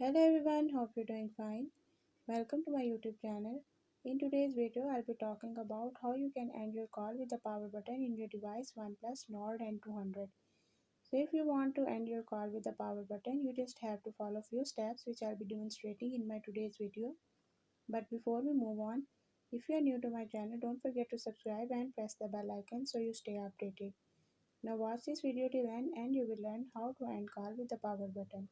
Hello everyone, hope you're doing fine. Welcome to my YouTube channel. In today's video, I'll be talking about how you can end your call with the power button in your device OnePlus Nord N200. So if you want to end your call with the power button, you just have to follow few steps which I'll be demonstrating in my today's video. But before we move on, if you are new to my channel, don't forget to subscribe and press the bell icon so you stay updated. Now watch this video till end and you will learn how to end call with the power button.